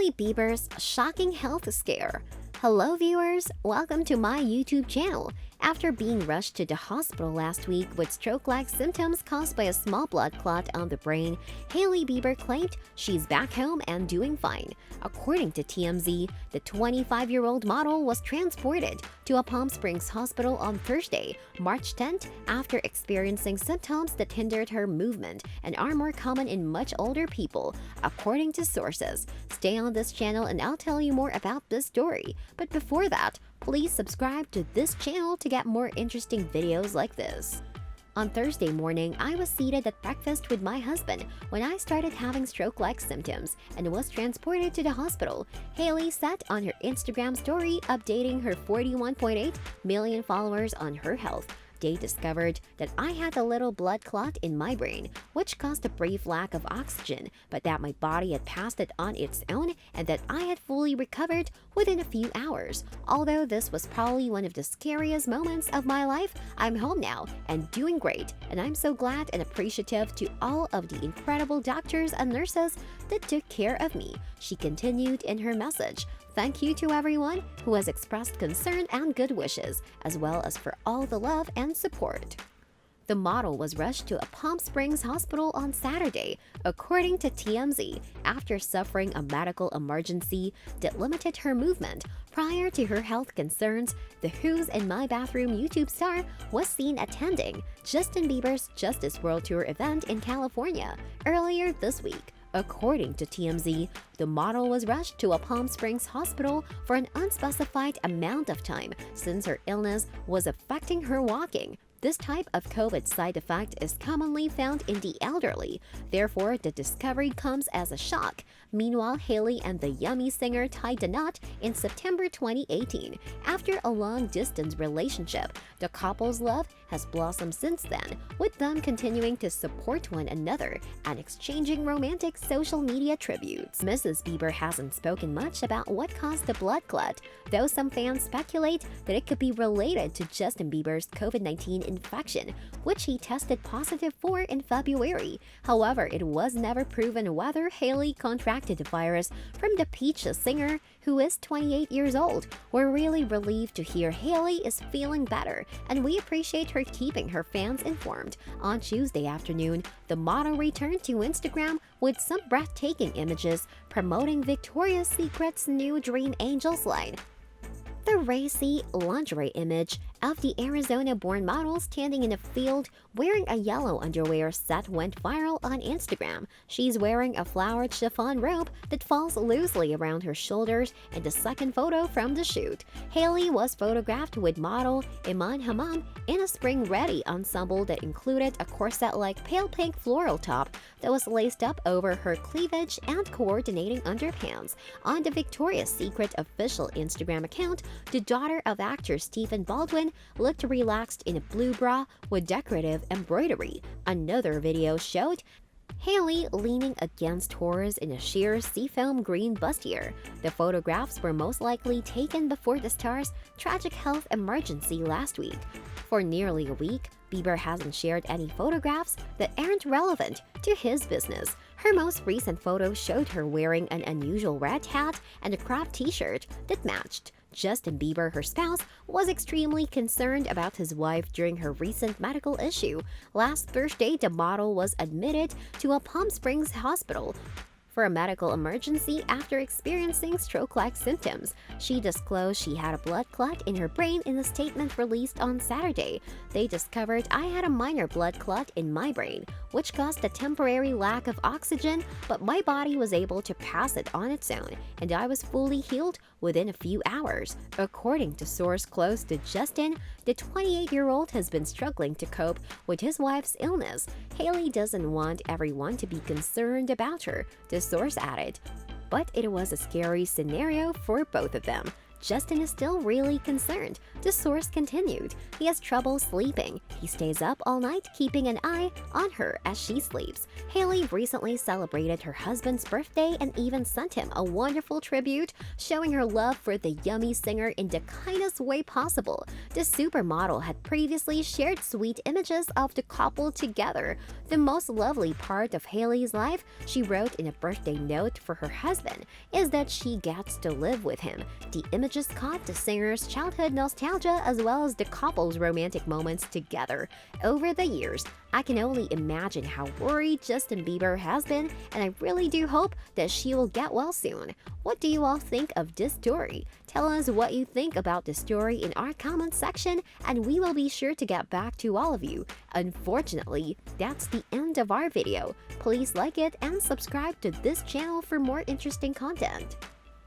Hailey Bieber's shocking health scare. Hello viewers, welcome to my YouTube channel. After being rushed to the hospital last week with stroke-like symptoms caused by a small blood clot on the brain, Hailey Bieber claimed she's back home and doing fine. According to TMZ, the 25-year-old model was transported to a Palm Springs hospital on Thursday, March 10th, after experiencing symptoms that hindered her movement and are more common in much older people, according to sources. Stay on this channel and I'll tell you more about this story. But before that, please subscribe to this channel to get more interesting videos like this. On Thursday morning, I was seated at breakfast with my husband when I started having stroke-like symptoms and was transported to the hospital, Hailey said on her Instagram story, updating her 41.8 million followers on her health. They discovered that I had a little blood clot in my brain, which caused a brief lack of oxygen, but that my body had passed it on its own and that I had fully recovered within a few hours. Although this was probably one of the scariest moments of my life, I'm home now and doing great, and I'm so glad and appreciative to all of the incredible doctors and nurses that took care of me, she continued in her message. Thank you to everyone who has expressed concern and good wishes, as well as for all the love and support. The model was rushed to a Palm Springs hospital on Saturday, according to TMZ, after suffering a medical emergency that limited her movement. Prior to her health concerns, the Who's in My Bathroom YouTube star was seen attending Justin Bieber's Justice World Tour event in California earlier this week. According to TMZ, the model was rushed to a Palm Springs hospital for an unspecified amount of time since her illness was affecting her walking. This type of COVID side effect is commonly found in the elderly, therefore the discovery comes as a shock. Meanwhile, Hailey and the Yummy singer tied the knot in September 2018. After a long-distance relationship, the couple's love has blossomed since then, with them continuing to support one another and exchanging romantic social media tributes. Mrs. Bieber hasn't spoken much about what caused the blood clot, though some fans speculate that it could be related to Justin Bieber's COVID-19 infection, which he tested positive for in February. However, it was never proven whether Hailey contracted the virus from the Peaches singer, who is 28 years old. We're really relieved to hear Hailey is feeling better, and we appreciate her keeping her fans informed. On Tuesday afternoon, the model returned to Instagram with some breathtaking images promoting Victoria's Secret's new Dream Angels line. The racy lingerie image of the Arizona-born model standing in a field wearing a yellow underwear set went viral on Instagram. She's wearing a flowered chiffon robe that falls loosely around her shoulders in the second photo from the shoot. Hailey was photographed with model Iman Hammam in a spring-ready ensemble that included a corset-like pale pink floral top that was laced up over her cleavage and coordinating underpants. On the Victoria's Secret official Instagram account, the daughter of actor Stephen Baldwin looked relaxed in a blue bra with decorative embroidery. Another video showed Hailey leaning against horse in a sheer seafoam green bustier. The photographs were most likely taken before the star's tragic health emergency last week. For nearly a week, Bieber hasn't shared any photographs that aren't relevant to his business. Her most recent photo showed her wearing an unusual red hat and a cropped t-shirt that matched. Justin Bieber, her spouse, was extremely concerned about his wife during her recent medical issue. Last Thursday, the model was admitted to a Palm Springs hospital for a medical emergency after experiencing stroke-like symptoms. She disclosed she had a blood clot in her brain in a statement released on Saturday. They discovered I had a minor blood clot in my brain, which caused a temporary lack of oxygen, but my body was able to pass it on its own, and I was fully healed within a few hours. According to source close to Justin, the 28-year-old has been struggling to cope with his wife's illness. Hailey doesn't want everyone to be concerned about her, the source added, but it was a scary scenario for both of them. Justin is still really concerned. The source continued. He has trouble sleeping. He stays up all night keeping an eye on her as she sleeps. Hailey recently celebrated her husband's birthday and even sent him a wonderful tribute, showing her love for the yummy singer in the kindest way possible. The supermodel had previously shared sweet images of the couple together. The most lovely part of Hailey's life, she wrote in a birthday note for her husband, is that she gets to live with him. The images caught the singer's childhood nostalgia as well as the couple's romantic moments together. Over the years, I can only imagine how worried Justin Bieber has been, and I really do hope that she will get well soon. What do you all think of this story? Tell us what you think about the story in our comment section, and we will be sure to get back to all of you. Unfortunately, that's the end of our video. Please like it and subscribe to this channel for more interesting content.